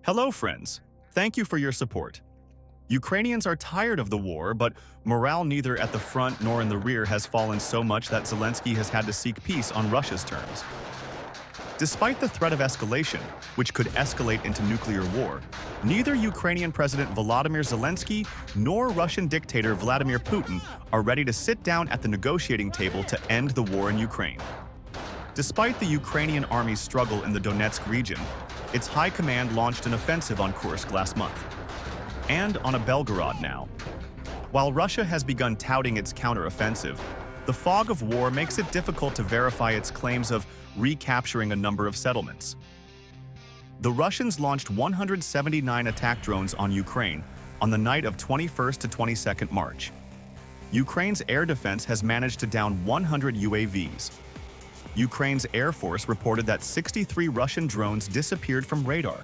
Hello, friends. Thank you for your support. Ukrainians are tired of the war, but morale neither at the front nor in the rear has fallen so much that Zelensky has had to seek peace on Russia's terms. Despite the threat of escalation, which could escalate into nuclear war, neither Ukrainian President Volodymyr Zelensky nor Russian dictator Vladimir Putin are ready to sit down at the negotiating table to end the war in Ukraine. Despite the Ukrainian army's struggle in the Donetsk region, its high command launched an offensive on Kursk last month, and on Belgorod now. While Russia has begun touting its counteroffensive, the fog of war makes it difficult to verify its claims of recapturing a number of settlements. The Russians launched 179 attack drones on Ukraine on the night of 21st to 22nd March. Ukraine's air defense has managed to down 100 UAVs. Ukraine's Air Force reported that 63 Russian drones disappeared from radar.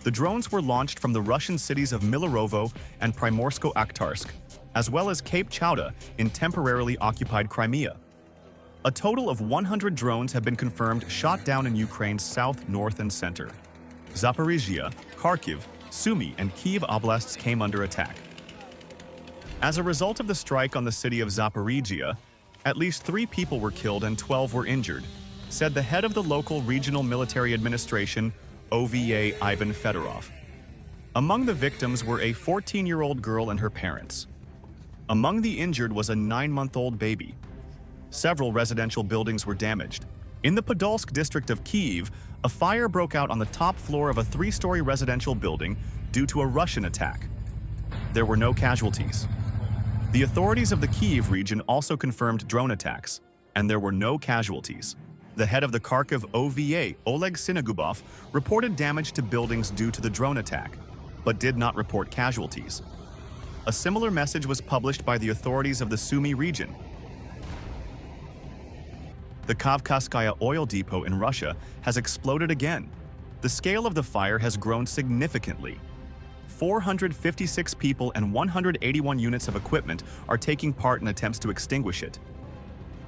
The drones were launched from the Russian cities of Milarovo and Primorsko-Akhtarsk, as well as Cape Chauda in temporarily occupied Crimea. A total of 100 drones have been confirmed shot down in Ukraine's south, north, and center. Zaporizhia, Kharkiv, Sumy, and Kyiv oblasts came under attack. As a result of the strike on the city of Zaporizhia, at least 3 people were killed and 12 were injured, said the head of the local regional military administration, OVA Ivan Fedorov. Among the victims were a 14-year-old girl and her parents. Among the injured was a 9-month-old baby. Several residential buildings were damaged. In the Podolsk district of Kyiv, a fire broke out on the top floor of a 3-story residential building due to a Russian attack. There were no casualties. The authorities of the Kyiv region also confirmed drone attacks, and there were no casualties. The head of the Kharkiv OVA, Oleg Sinagubov, reported damage to buildings due to the drone attack, but did not report casualties. A similar message was published by the authorities of the Sumy region. The Kavkazskaya oil depot in Russia has exploded again. The scale of the fire has grown significantly. 456 people and 181 units of equipment are taking part in attempts to extinguish it.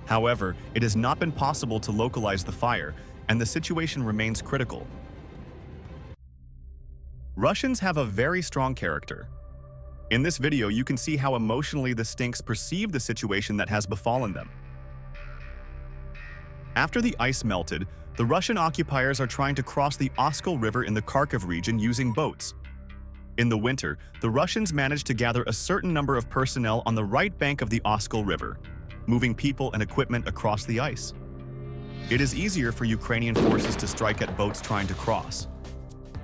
However, it has not been possible to localize the fire, and the situation remains critical. Russians have a very strong character. In this video, you can see how emotionally the Stinks perceive the situation that has befallen them. After the ice melted, the Russian occupiers are trying to cross the Oskol River in the Kharkiv region using boats. In the winter, the Russians managed to gather a certain number of personnel on the right bank of the Oskol River, moving people and equipment across the ice. It is easier for Ukrainian forces to strike at boats trying to cross,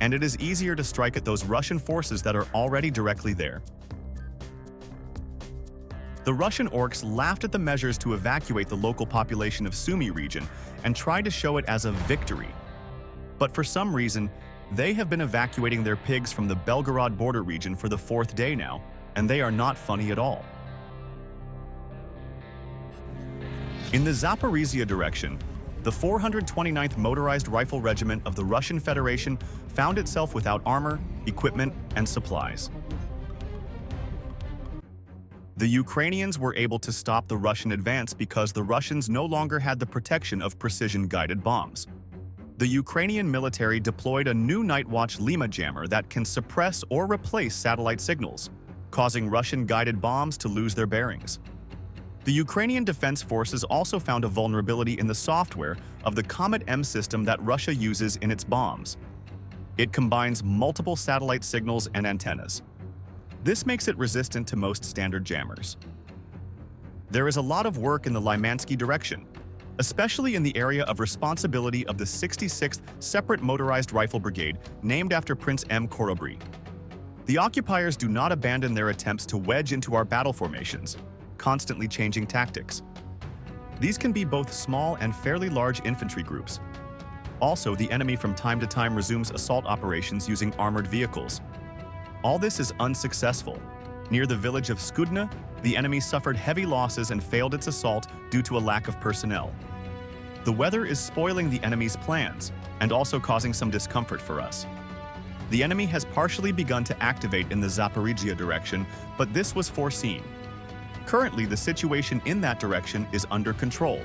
and it is easier to strike at those Russian forces that are already directly there. The Russian orcs laughed at the measures to evacuate the local population of Sumy region and tried to show it as a victory. But for some reason, they have been evacuating their pigs from the Belgorod border region for the 4th day now, and they are not funny at all. In the Zaporizhia direction, the 429th Motorized Rifle Regiment of the Russian Federation found itself without armor, equipment, and supplies. The Ukrainians were able to stop the Russian advance because the Russians no longer had the protection of precision-guided bombs. The Ukrainian military deployed a new Night Watch Lima jammer that can suppress or replace satellite signals, causing Russian-guided bombs to lose their bearings. The Ukrainian Defense Forces also found a vulnerability in the software of the Comet M system that Russia uses in its bombs. It combines multiple satellite signals and antennas. This makes it resistant to most standard jammers. There is a lot of work in the Lymansky direction, especially in the area of responsibility of the 66th Separate Motorized Rifle Brigade, named after Prince M. Khorobry. The occupiers do not abandon their attempts to wedge into our battle formations, constantly changing tactics. These can be both small and fairly large infantry groups. Also, the enemy from time to time resumes assault operations using armored vehicles. All this is unsuccessful. Near the village of Skudne, the enemy suffered heavy losses and failed its assault due to a lack of personnel. The weather is spoiling the enemy's plans and also causing some discomfort for us. The enemy has partially begun to activate in the Zaporizhia direction, but this was foreseen. Currently, the situation in that direction is under control.